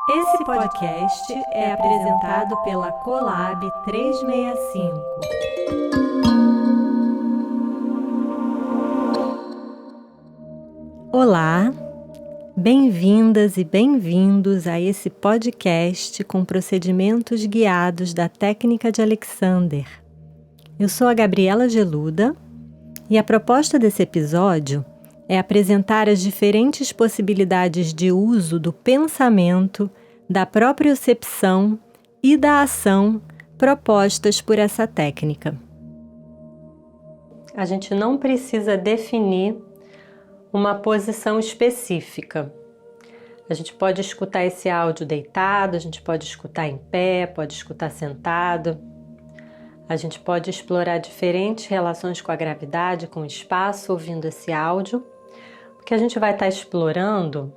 Esse podcast é apresentado pela Colab 365. Olá, bem-vindas e bem-vindos a esse podcast com procedimentos guiados da técnica de Alexander. Eu sou a Gabriela Geluda e a proposta desse episódio é apresentar as diferentes possibilidades de uso do pensamento, da propriocepção e da ação propostas por essa técnica. A gente não precisa definir uma posição específica. A gente pode escutar esse áudio deitado, a gente pode escutar em pé, pode escutar sentado. A gente pode explorar diferentes relações com a gravidade, com o espaço, ouvindo esse áudio, porque a gente vai estar explorando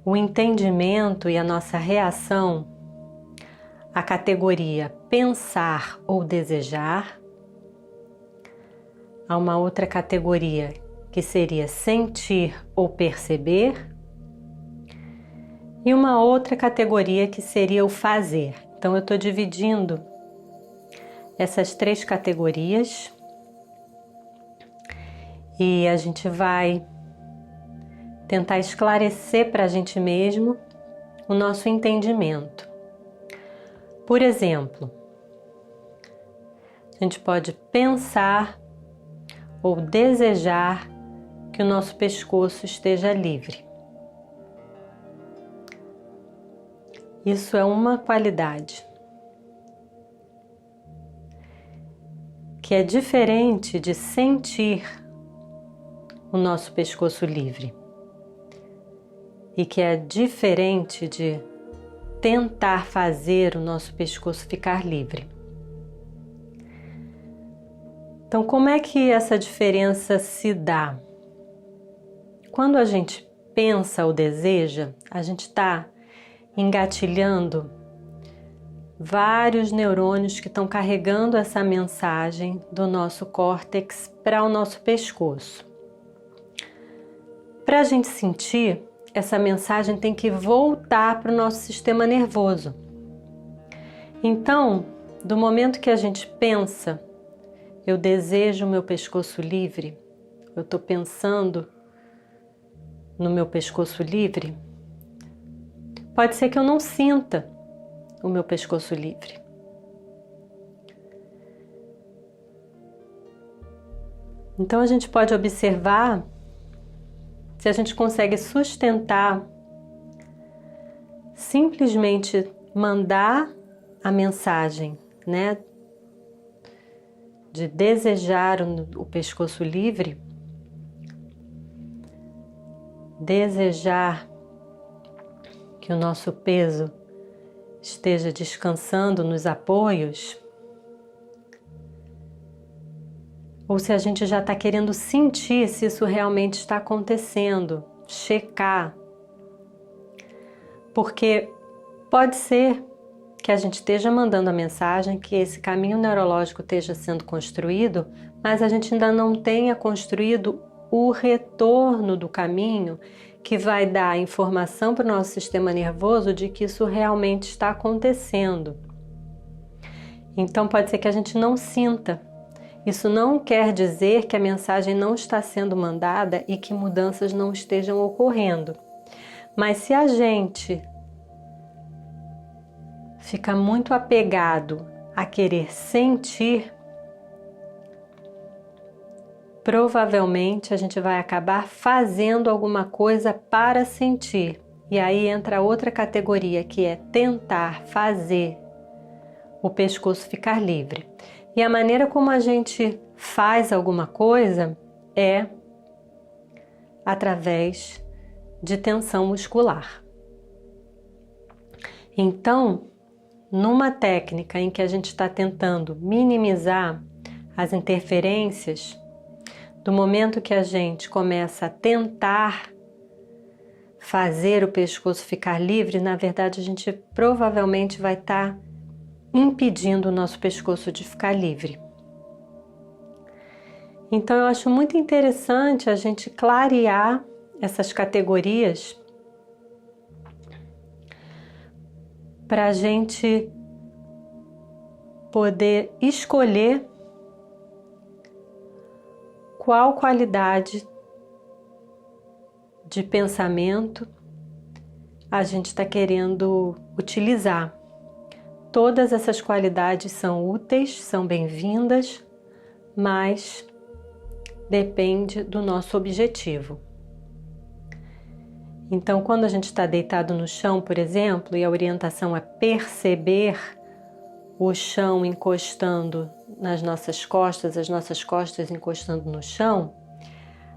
o entendimento e a nossa reação à categoria pensar ou desejar, a uma outra categoria que seria sentir ou perceber, e uma outra categoria que seria o fazer. Então eu estou dividindo essas três categorias e a gente vai tentar esclarecer para a gente mesmo o nosso entendimento. Por exemplo, a gente pode pensar ou desejar que o nosso pescoço esteja livre. Isso é uma qualidade que é diferente de sentir o nosso pescoço livre e que é diferente de tentar fazer o nosso pescoço ficar livre. Então, como é que essa diferença se dá? Quando a gente pensa ou deseja, a gente está engatilhando vários neurônios que estão carregando essa mensagem do nosso córtex para o nosso pescoço. Para a gente sentir, essa mensagem tem que voltar para o nosso sistema nervoso. Então, do momento que a gente pensa, eu desejo o meu pescoço livre, eu estou pensando no meu pescoço livre, pode ser que eu não sinta o meu pescoço livre. Então a gente pode observar se a gente consegue sustentar, simplesmente mandar a mensagem, né, de desejar o pescoço livre, desejar que o nosso peso esteja descansando nos apoios, ou se a gente já está querendo sentir se isso realmente está acontecendo, checar. Porque pode ser que a gente esteja mandando a mensagem, que esse caminho neurológico esteja sendo construído, mas a gente ainda não tenha construído o retorno do caminho que vai dar a informação para o nosso sistema nervoso de que isso realmente está acontecendo. Então pode ser que a gente não sinta. Isso não quer dizer que a mensagem não está sendo mandada e que mudanças não estejam ocorrendo. Mas se a gente fica muito apegado a querer sentir, provavelmente a gente vai acabar fazendo alguma coisa para sentir. E aí entra outra categoria, que é tentar fazer o pescoço ficar livre. E a maneira como a gente faz alguma coisa é através de tensão muscular. Então, numa técnica em que a gente está tentando minimizar as interferências, do momento que a gente começa a tentar fazer o pescoço ficar livre, na verdade a gente provavelmente vai estar impedindo o nosso pescoço de ficar livre. Então eu acho muito interessante a gente clarear essas categorias para a gente poder escolher qual qualidade de pensamento a gente está querendo utilizar. Todas essas qualidades são úteis, são bem-vindas, mas depende do nosso objetivo. Então, quando a gente está deitado no chão, por exemplo, e a orientação é perceber o chão encostando nas nossas costas, as nossas costas encostando no chão,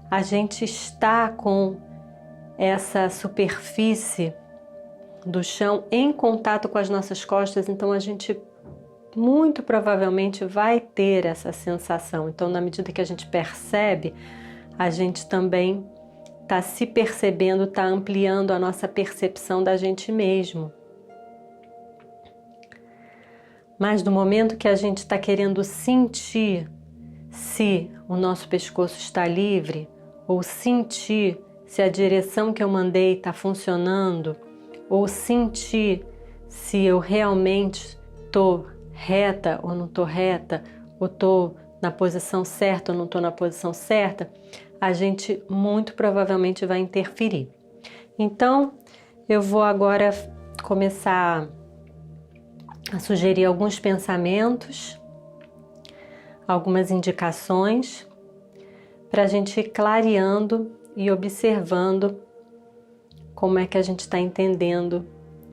a gente está com essa superfície do chão em contato com as nossas costas, então a gente muito provavelmente vai ter essa sensação. Então, na medida que a gente percebe, a gente também está se percebendo, está ampliando a nossa percepção da gente mesmo. Mas no momento que a gente está querendo sentir se o nosso pescoço está livre, ou sentir se a direção que eu mandei está funcionando, ou sentir se eu realmente estou reta ou não estou reta, ou estou na posição certa ou não estou na posição certa, a gente muito provavelmente vai interferir. Então, eu vou agora começar a sugerir alguns pensamentos, algumas indicações, para a gente ir clareando e observando como é que a gente está entendendo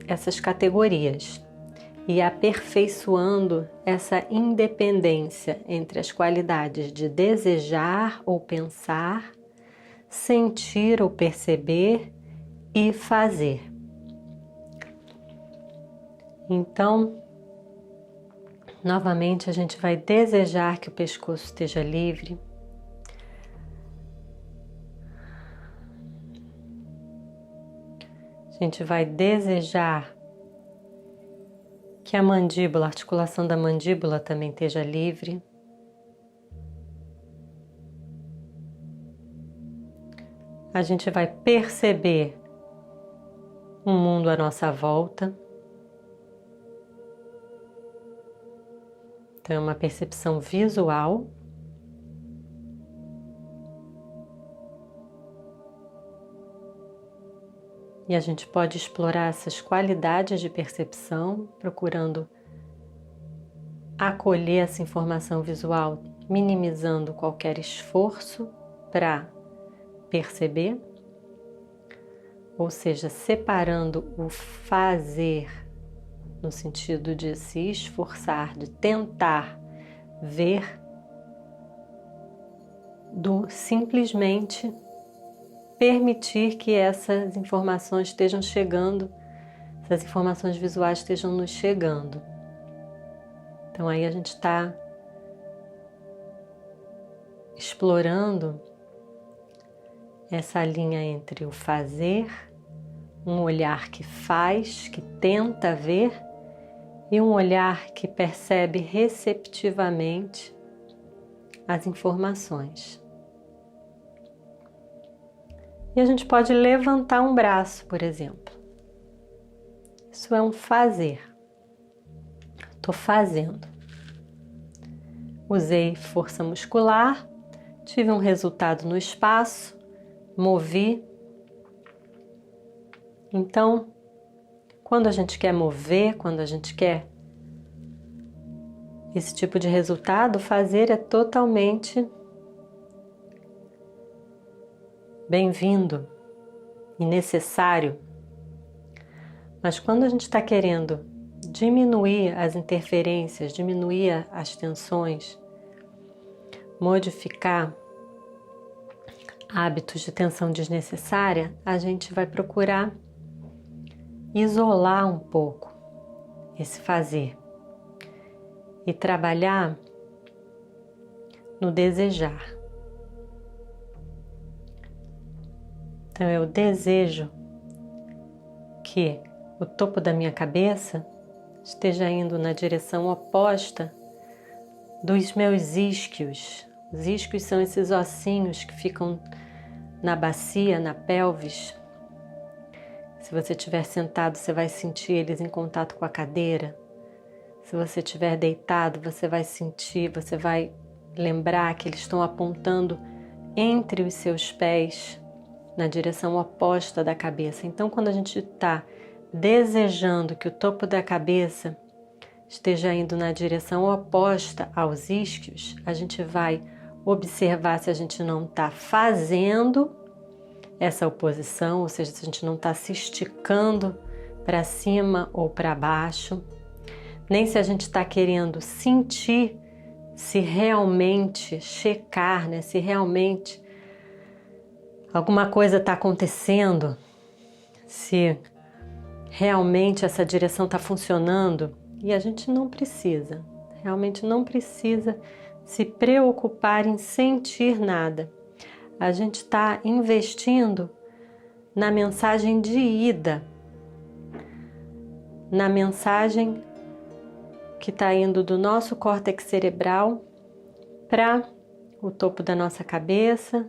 essas categorias e aperfeiçoando essa independência entre as qualidades de desejar ou pensar, sentir ou perceber e fazer. Então, novamente a gente vai desejar que o pescoço esteja livre. A gente vai desejar que a mandíbula, a articulação da mandíbula também esteja livre. A gente vai perceber o mundo à nossa volta. Então, é uma percepção visual. E a gente pode explorar essas qualidades de percepção, procurando acolher essa informação visual, minimizando qualquer esforço para perceber, ou seja, separando o fazer no sentido de se esforçar, de tentar ver, do simplesmente permitir que essas informações estejam chegando, essas informações visuais estejam nos chegando. Então aí a gente está explorando essa linha entre o fazer, um olhar que faz, que tenta ver, e um olhar que percebe receptivamente as informações. E a gente pode levantar um braço, por exemplo. Isso é um fazer. Estou fazendo. Usei força muscular, tive um resultado no espaço, movi. Então, quando a gente quer mover, quando a gente quer esse tipo de resultado, fazer é totalmente bem-vindo e necessário. Mas quando a gente está querendo diminuir as interferências, diminuir as tensões, modificar hábitos de tensão desnecessária, a gente vai procurar isolar um pouco esse fazer e trabalhar no desejar. Então eu desejo que o topo da minha cabeça esteja indo na direção oposta dos meus isquios. Os isquios são esses ossinhos que ficam na bacia, na pelvis. Se você estiver sentado, você vai sentir eles em contato com a cadeira. Se você estiver deitado, você vai sentir, você vai lembrar que eles estão apontando entre os seus pés, na direção oposta da cabeça. Então, quando a gente está desejando que o topo da cabeça esteja indo na direção oposta aos isquios, a gente vai observar se a gente não está fazendo essa oposição, ou seja, se a gente não está se esticando para cima ou para baixo, nem se a gente está querendo sentir se realmente checar, né? Se realmente alguma coisa está acontecendo, se realmente essa direção está funcionando. E a gente não precisa, realmente não precisa se preocupar em sentir nada. A gente está investindo na mensagem de ida, na mensagem que está indo do nosso córtex cerebral para o topo da nossa cabeça,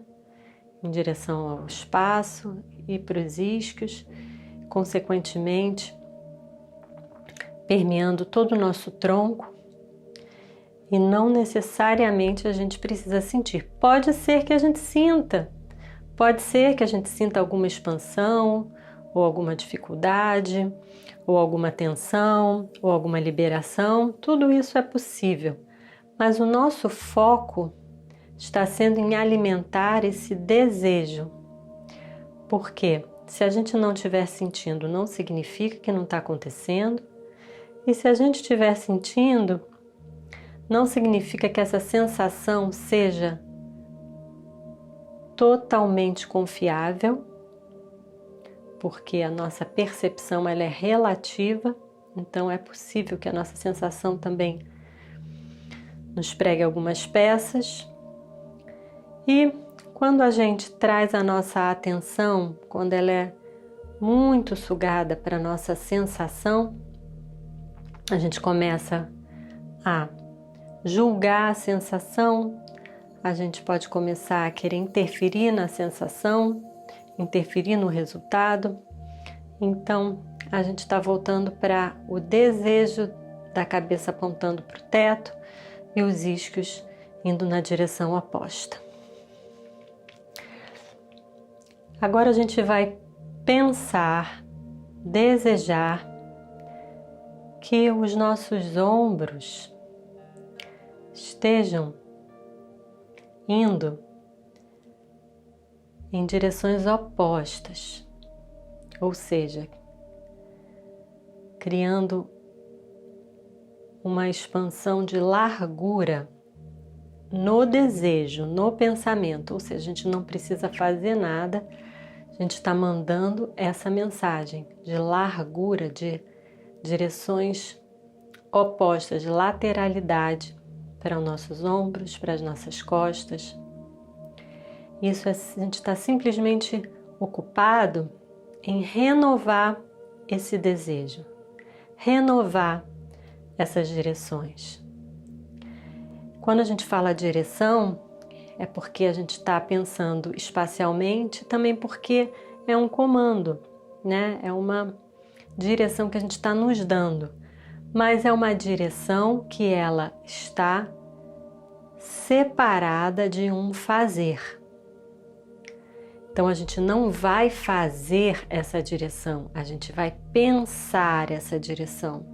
em direção ao espaço e para os isquios, consequentemente permeando todo o nosso tronco, e não necessariamente a gente precisa sentir. Pode ser que a gente sinta, pode ser que a gente sinta alguma expansão, ou alguma dificuldade, ou alguma tensão, ou alguma liberação, tudo isso é possível, mas o nosso foco está sendo em alimentar esse desejo. Porque se a gente não estiver sentindo, não significa que não está acontecendo, e se a gente estiver sentindo, não significa que essa sensação seja totalmente confiável, porque a nossa percepção ela é relativa, então é possível que a nossa sensação também nos pregue algumas peças. E quando a gente traz a nossa atenção, quando ela é muito sugada para a nossa sensação, a gente começa a julgar a sensação, a gente pode começar a querer interferir na sensação, interferir no resultado. Então, a gente está voltando para o desejo da cabeça apontando para o teto e os isquios indo na direção oposta. Agora a gente vai pensar, desejar que os nossos ombros estejam indo em direções opostas, ou seja, criando uma expansão de largura no desejo, no pensamento, ou seja, a gente não precisa fazer nada, a gente está mandando essa mensagem de largura, de direções opostas, de lateralidade para os nossos ombros, para as nossas costas. Isso a gente está simplesmente ocupado em renovar esse desejo, renovar essas direções. Quando a gente fala direção, é porque a gente está pensando espacialmente, também porque é um comando, né? É uma direção que a gente está nos dando, mas é uma direção que ela está separada de um fazer. Então a gente não vai fazer essa direção, a gente vai pensar essa direção,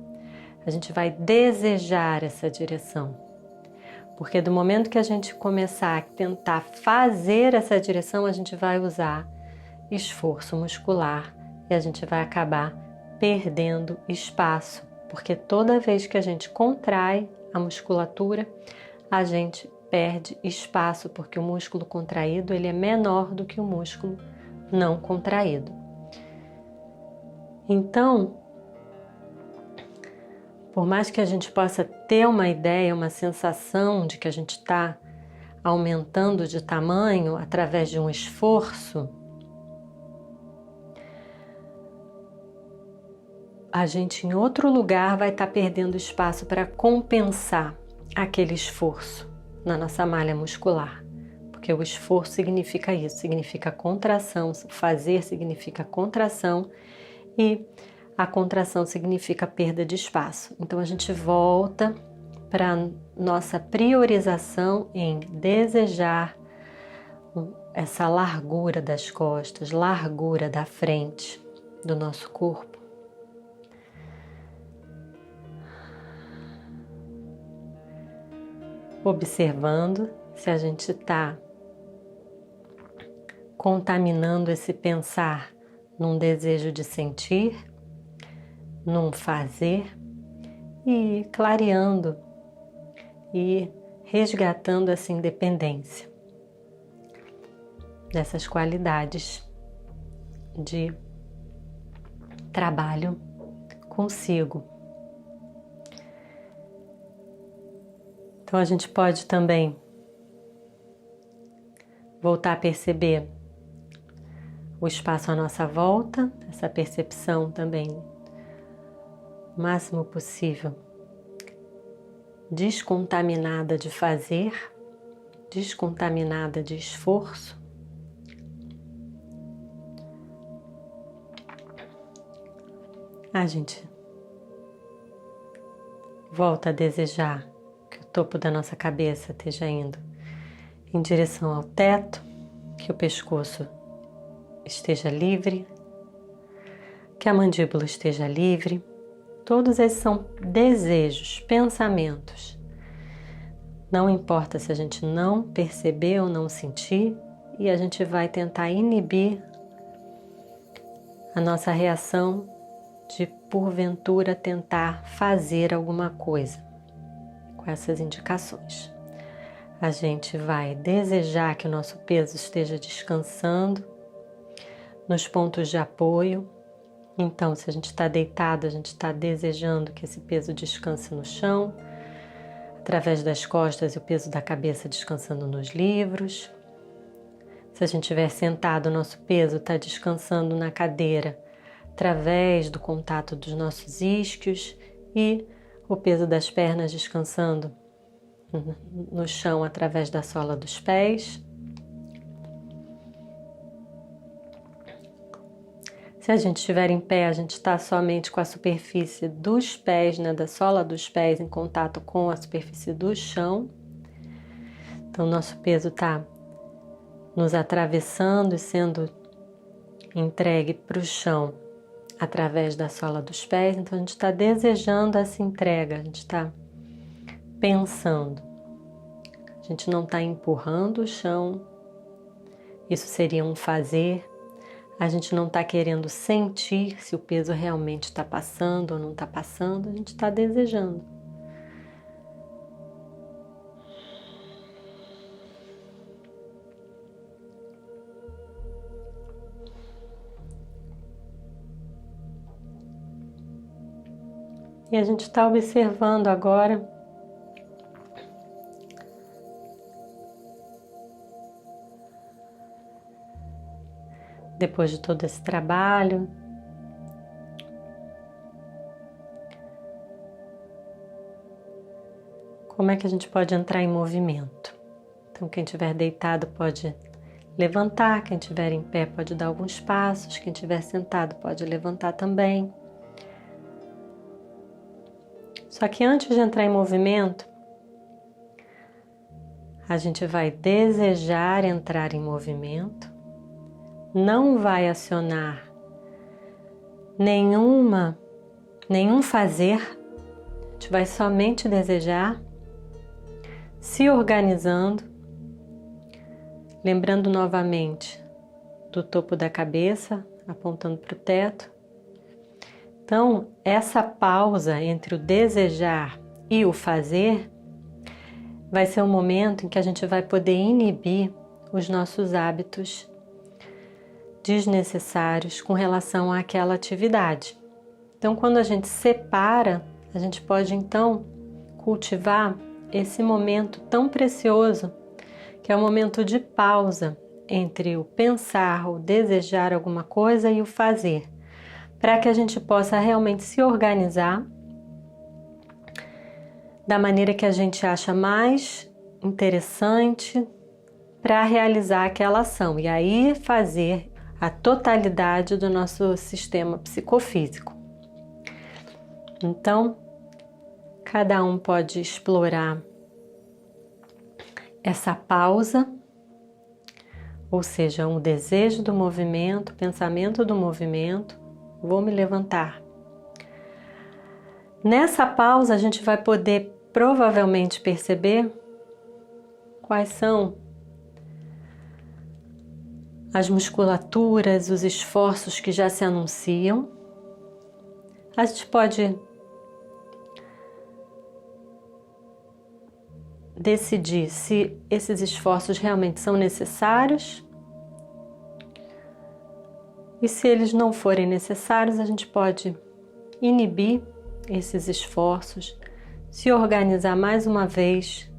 a gente vai desejar essa direção. Porque do momento que a gente começar a tentar fazer essa direção, a gente vai usar esforço muscular e a gente vai acabar perdendo espaço, porque toda vez que a gente contrai a musculatura, a gente perde espaço, porque o músculo contraído ele é menor do que o músculo não contraído. Então, por mais que a gente possa ter uma ideia, uma sensação de que a gente está aumentando de tamanho através de um esforço, a gente em outro lugar vai estar perdendo espaço para compensar aquele esforço na nossa malha muscular. Porque o esforço significa isso, significa contração, fazer significa contração, e a contração significa perda de espaço. Então a gente volta para nossa priorização em desejar essa largura das costas, largura da frente do nosso corpo. Observando se a gente está contaminando esse pensar num desejo de sentir, num fazer, e clareando e resgatando essa independência dessas qualidades de trabalho consigo. Então a gente pode também voltar a perceber o espaço à nossa volta, essa percepção também, o máximo possível, descontaminada de fazer, descontaminada de esforço. A gente volta a desejar que o topo da nossa cabeça esteja indo em direção ao teto, que o pescoço esteja livre, que a mandíbula esteja livre. Todos esses são desejos, pensamentos. Não importa se a gente não perceber ou não sentir, e a gente vai tentar inibir a nossa reação de, porventura, tentar fazer alguma coisa com essas indicações. A gente vai desejar que o nosso peso esteja descansando nos pontos de apoio. Então, se a gente está deitado, a gente está desejando que esse peso descanse no chão, através das costas e o peso da cabeça descansando nos livros. Se a gente estiver sentado, o nosso peso está descansando na cadeira, através do contato dos nossos isquios, e o peso das pernas descansando no chão através da sola dos pés. Se a gente estiver em pé, a gente está somente com a superfície dos pés, da sola dos pés em contato com a superfície do chão. Então, nosso peso está nos atravessando e sendo entregue para o chão através da sola dos pés. Então, a gente está desejando essa entrega, a gente está pensando. A gente não está empurrando o chão, isso seria um fazer. A gente não está querendo sentir se o peso realmente está passando ou não está passando, a gente está desejando. E a gente está observando agora depois de todo esse trabalho, como é que a gente pode entrar em movimento? Então, quem estiver deitado pode levantar, quem estiver em pé pode dar alguns passos, quem estiver sentado pode levantar também. Só que antes de entrar em movimento, a gente vai desejar entrar em movimento, não vai acionar nenhum fazer, a gente vai somente desejar, se organizando, lembrando novamente do topo da cabeça, apontando para o teto. Então, essa pausa entre o desejar e o fazer vai ser um momento em que a gente vai poder inibir os nossos hábitos desnecessários com relação àquela atividade. Então, quando a gente separa, a gente pode então cultivar esse momento tão precioso, que é o momento de pausa entre o pensar, o desejar alguma coisa e o fazer, para que a gente possa realmente se organizar da maneira que a gente acha mais interessante para realizar aquela ação e aí fazer a totalidade do nosso sistema psicofísico. Então, cada um pode explorar essa pausa, ou seja, um desejo do movimento, pensamento do movimento, vou me levantar. Nessa pausa a gente vai poder provavelmente perceber quais são as musculaturas, os esforços que já se anunciam. A gente pode decidir se esses esforços realmente são necessários e se eles não forem necessários, a gente pode inibir esses esforços, se organizar mais uma vez,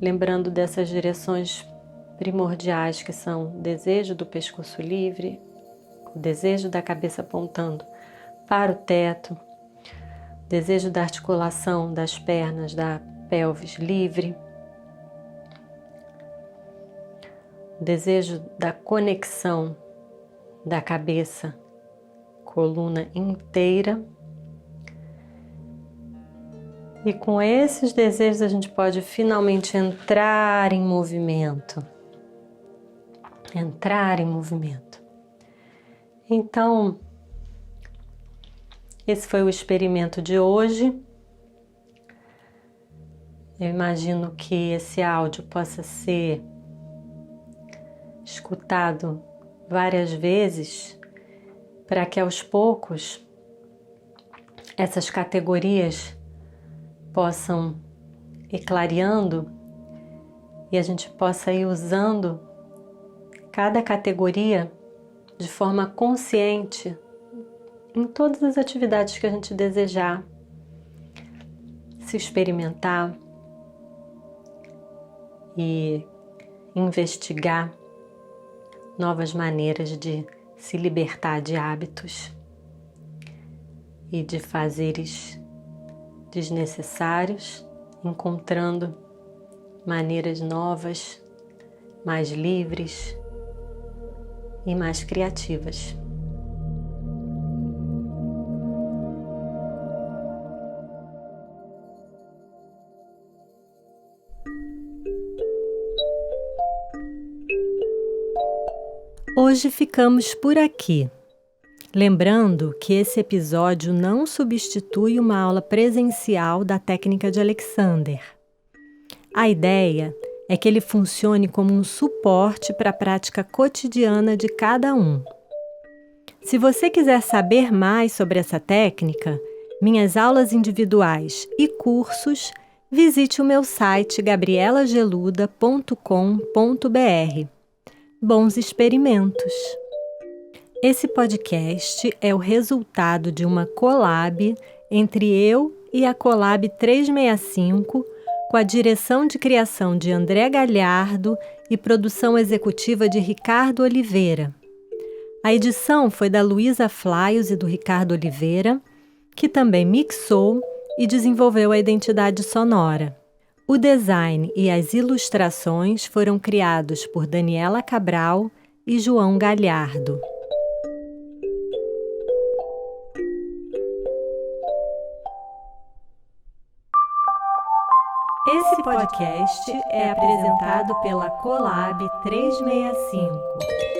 lembrando dessas direções primordiais que são o desejo do pescoço livre, o desejo da cabeça apontando para o teto, o desejo da articulação das pernas, da pelvis livre, o desejo da conexão da cabeça, coluna inteira. E com esses desejos a gente pode finalmente entrar em movimento. Entrar em movimento. Então, esse foi o experimento de hoje. Eu imagino que esse áudio possa ser escutado várias vezes para que aos poucos essas categorias possam ir clareando e a gente possa ir usando cada categoria de forma consciente em todas as atividades que a gente desejar se experimentar e investigar novas maneiras de se libertar de hábitos e de fazeres desnecessários, encontrando maneiras novas, mais livres e mais criativas. Hoje ficamos por aqui. Lembrando que esse episódio não substitui uma aula presencial da técnica de Alexander. A ideia é que ele funcione como um suporte para a prática cotidiana de cada um. Se você quiser saber mais sobre essa técnica, minhas aulas individuais e cursos, visite o meu site gabrielageluda.com.br. Bons experimentos! Esse podcast é o resultado de uma collab entre eu e a Collab 365, com a direção de criação de André Galhardo e produção executiva de Ricardo Oliveira. A edição foi da Luísa Flaios e do Ricardo Oliveira, que também mixou e desenvolveu a identidade sonora. O design e as ilustrações foram criados por Daniela Cabral e João Galhardo. Esse podcast é apresentado pela Collab 365.